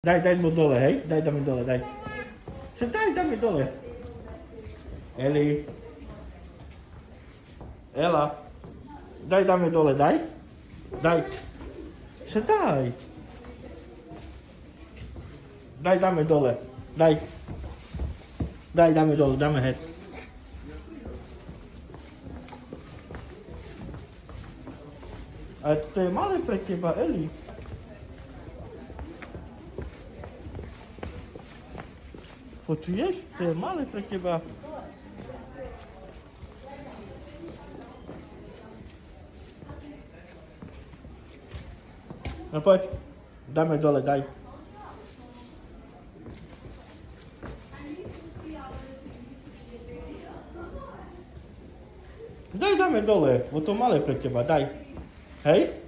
Daj mu dole, hej? Daj mi dole, daj. Daj mi dole. Eli. Ela. Daj mi dole, daj. Daj. Daj. Daj mi dole. Daj. Daj mi dole, dáme hned. Ale to je malé pre teba, Eli. Počuješ? To je malé pre teba. No poď. Dáme dole, daj. Dáme dole, bo to malé pre teba, daj. Hej?